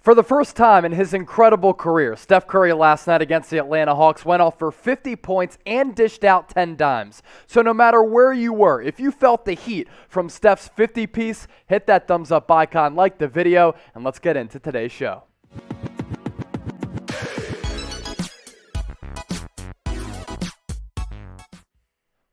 For the first time in his incredible career, Steph Curry last night against the Atlanta Hawks went off for 50 points and dished out 10 dimes. So no matter where you were, if you felt the heat from Steph's 50-piece, hit that thumbs up icon, like the video, and let's get into today's show.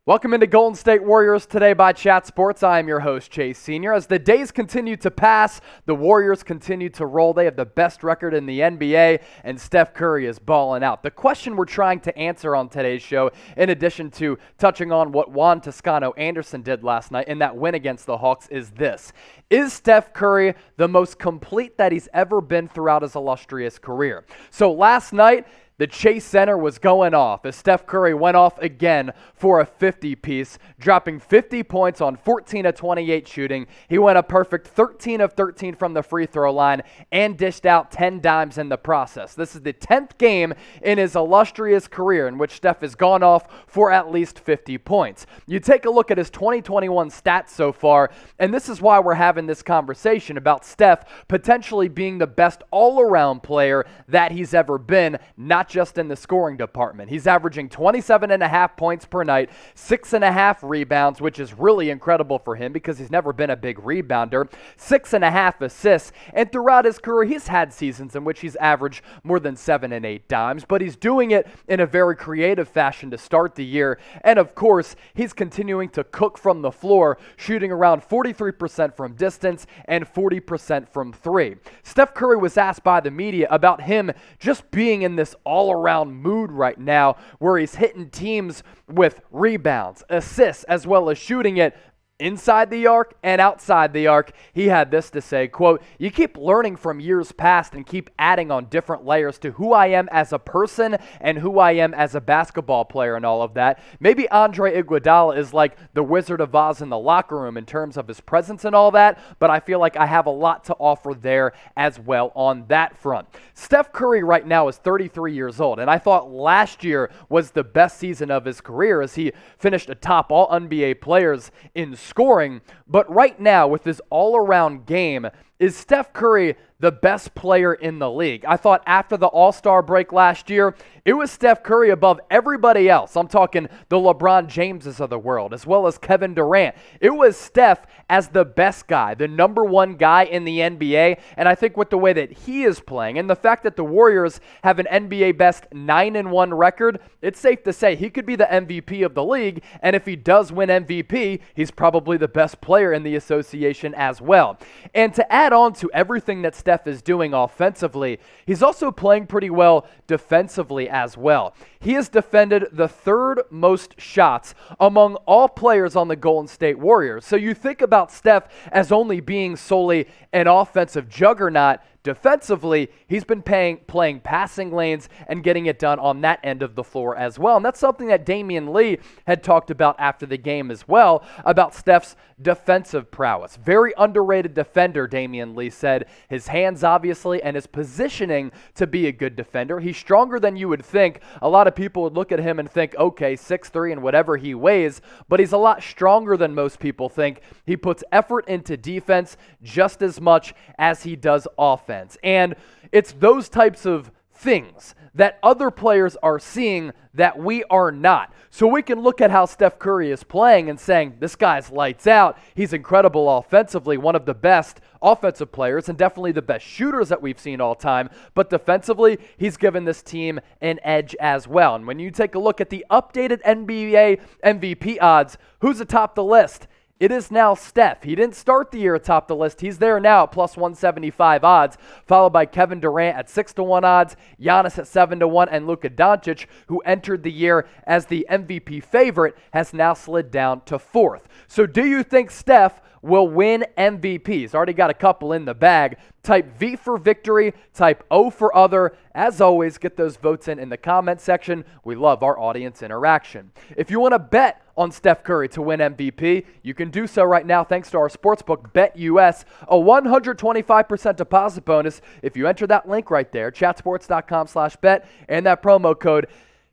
Welcome into Golden State Warriors Today by Chat Sports. I am your host, Chase Sr. As the days continue to pass, the Warriors continue to roll. They have the best record in the NBA, and Steph Curry is balling out. The question we're trying to answer on today's show, in addition to touching on what Juan Toscano-Anderson did last night in that win against the Hawks, is this. Is Steph Curry the most complete that he's ever been throughout his illustrious career? So last night, the Chase Center was going off as Steph Curry went off again for a 50-piece, dropping 50 points on 14 of 28 shooting. He went a perfect 13 of 13 from the free throw line and dished out 10 dimes in the process. This is the 10th game in his illustrious career in which Steph has gone off for at least 50 points. You take a look at his 2021 stats so far, and this is why we're having this conversation about Steph potentially being the best all-around player that he's ever been, not just in the scoring department. He's averaging 27.5 points per night, 6.5 rebounds, which is really incredible for him because he's never been a big rebounder, 6.5 assists, and throughout his career, he's had seasons in which he's averaged more than 7 and 8 dimes, but he's doing it in a very creative fashion to start the year, and of course, he's continuing to cook from the floor, shooting around 43% from distance and 40% from three. Steph Curry was asked by the media about him just being in this all-around mood right now where he's hitting teams with rebounds, assists, as well as shooting it inside the arc and outside the arc. He had this to say, quote, "You keep learning from years past and keep adding on different layers to who I am as a person and who I am as a basketball player and all of that. Maybe Andre Iguodala is like the Wizard of Oz in the locker room in terms of his presence and all that, but I feel like I have a lot to offer there as well on that front." Steph Curry right now is 33 years old, and I thought last year was the best season of his career as he finished atop all NBA players in scoring, but right now with his all-around game, is Steph Curry the best player in the league? I thought after the All-Star break last year, it was Steph Curry above everybody else. I'm talking the LeBron Jameses of the world, as well as Kevin Durant. It was Steph as the best guy, the number one guy in the NBA, and I think with the way that he is playing, and the fact that the Warriors have an NBA best 9-1 record, it's safe to say he could be the MVP of the league, and if he does win MVP, he's probably the best player in the association as well. And to add on to everything that Steph is doing offensively, he's also playing pretty well defensively as well. He has defended the third most shots among all players on the Golden State Warriors. So you think about Steph as only being solely an offensive juggernaut. Defensively, he's been playing passing lanes and getting it done on that end of the floor as well. And that's something that Damian Lee had talked about after the game as well, about Steph's defensive prowess. Very underrated defender, Damian Lee said. His hands, obviously, and his positioning to be a good defender. He's stronger than you would think. A lot of people would look at him and think, okay, 6'3" and whatever he weighs, but he's a lot stronger than most people think. He puts effort into defense just as much as he does offense. And it's those types of things that other players are seeing that we are not. So we can look at how Steph Curry is playing and saying, this guy's lights out. He's incredible offensively, one of the best offensive players and definitely the best shooters that we've seen all time. But defensively, he's given this team an edge as well. And when you take a look at the updated NBA MVP odds, who's atop the list? It is now Steph. He didn't start the year atop the list. He's there now at plus 175 odds, followed by Kevin Durant at 6-1 odds, Giannis at 7-1, and Luka Doncic, who entered the year as the MVP favorite, has now slid down to 4th. So do you think Steph will win MVP? He's already got a couple in the bag. Type V for victory, type O for other. As always, get those votes in the comment section. We love our audience interaction. If you want to bet on Steph Curry to win MVP, you can do so right now thanks to our sportsbook, BetUS, a 125% deposit bonus if you enter that link right there, chatsports.com/bet, and that promo code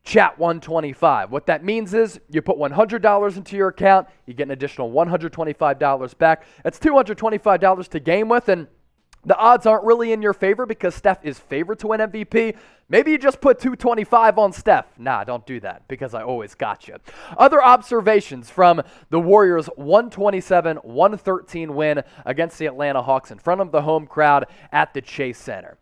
Chat125. What that means is you put $100 into your account, you get an additional $125 back. That's $225 to game with, and the odds aren't really in your favor because Steph is favored to win MVP. Maybe you just put 225 on Steph. Nah, don't do that because I always got you. Other observations from the Warriors' 127-113 win against the Atlanta Hawks in front of the home crowd at the Chase Center.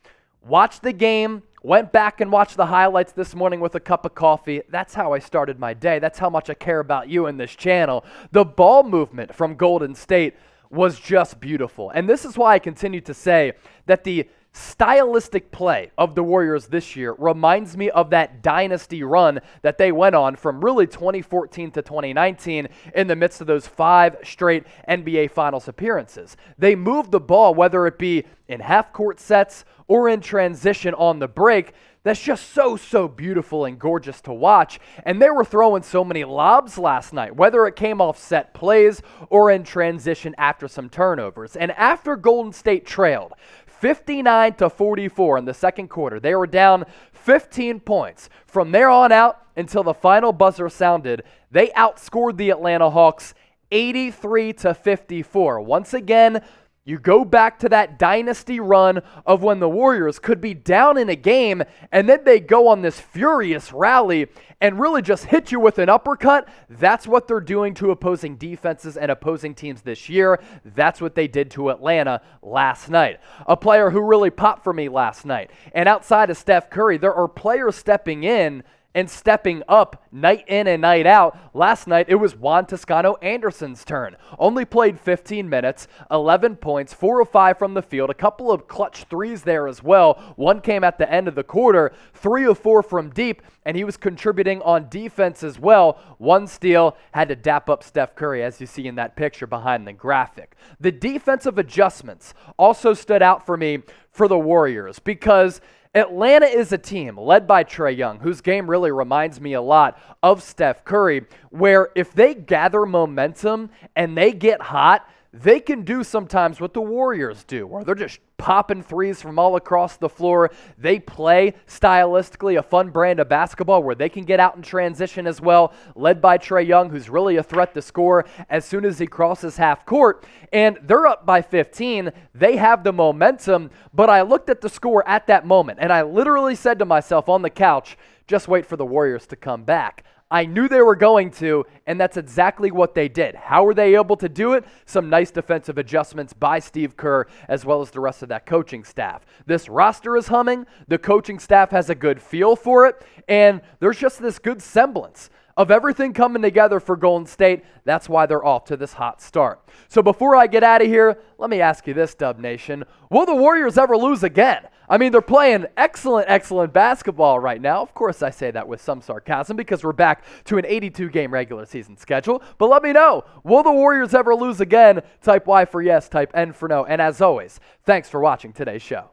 Watched the game, went back and watched the highlights this morning with a cup of coffee. That's how I started my day. That's how much I care about you in this channel. The ball movement from Golden State was just beautiful. And this is why I continue to say that the stylistic play of the Warriors this year reminds me of that dynasty run that they went on from really 2014 to 2019 in the midst of those 5 straight NBA Finals appearances. They moved the ball, whether it be in half-court sets or in transition on the break. That's just so beautiful and gorgeous to watch. And they were throwing so many lobs last night, whether it came off set plays or in transition after some turnovers. And after Golden State trailed 59-44 in the second quarter, they were down 15 points. From there on out until the final buzzer sounded, they outscored the Atlanta Hawks 83-54. Once again, you go back to that dynasty run of when the Warriors could be down in a game and then they go on this furious rally and really just hit you with an uppercut. That's what they're doing to opposing defenses and opposing teams this year. That's what they did to Atlanta last night. A player who really popped for me last night. And outside of Steph Curry, there are players stepping in and stepping up night in and night out. Last night, it was Juan Toscano-Anderson's turn. Only played 15 minutes, 11 points, 4 of 5 from the field, a couple of clutch threes there as well. One came at the end of the quarter, 3 of 4 from deep, and he was contributing on defense as well. 1 steal, had to dap up Steph Curry, as you see in that picture behind the graphic. The defensive adjustments also stood out for me for the Warriors because Atlanta is a team led by Trae Young, whose game really reminds me a lot of Steph Curry, where if they gather momentum and they get hot, they can do sometimes what the Warriors do, where they're just popping threes from all across the floor. They play stylistically a fun brand of basketball where they can get out in transition as well, led by Trae Young, who's really a threat to score as soon as he crosses half court. And they're up by 15. They have the momentum, but I looked at the score at that moment, and I literally said to myself on the couch, just wait for the Warriors to come back. I knew they were going to, and that's exactly what they did. How were they able to do it? Some nice defensive adjustments by Steve Kerr, as well as the rest of that coaching staff. This roster is humming. The coaching staff has a good feel for it, and there's just this good semblance of everything coming together for Golden State. That's why they're off to this hot start. So before I get out of here, let me ask you this, Dub Nation. Will the Warriors ever lose again? I mean, they're playing excellent basketball right now. Of course, I say that with some sarcasm because we're back to an 82-game regular season schedule. But let me know, will the Warriors ever lose again? Type Y for yes, type N for no. And as always, thanks for watching today's show.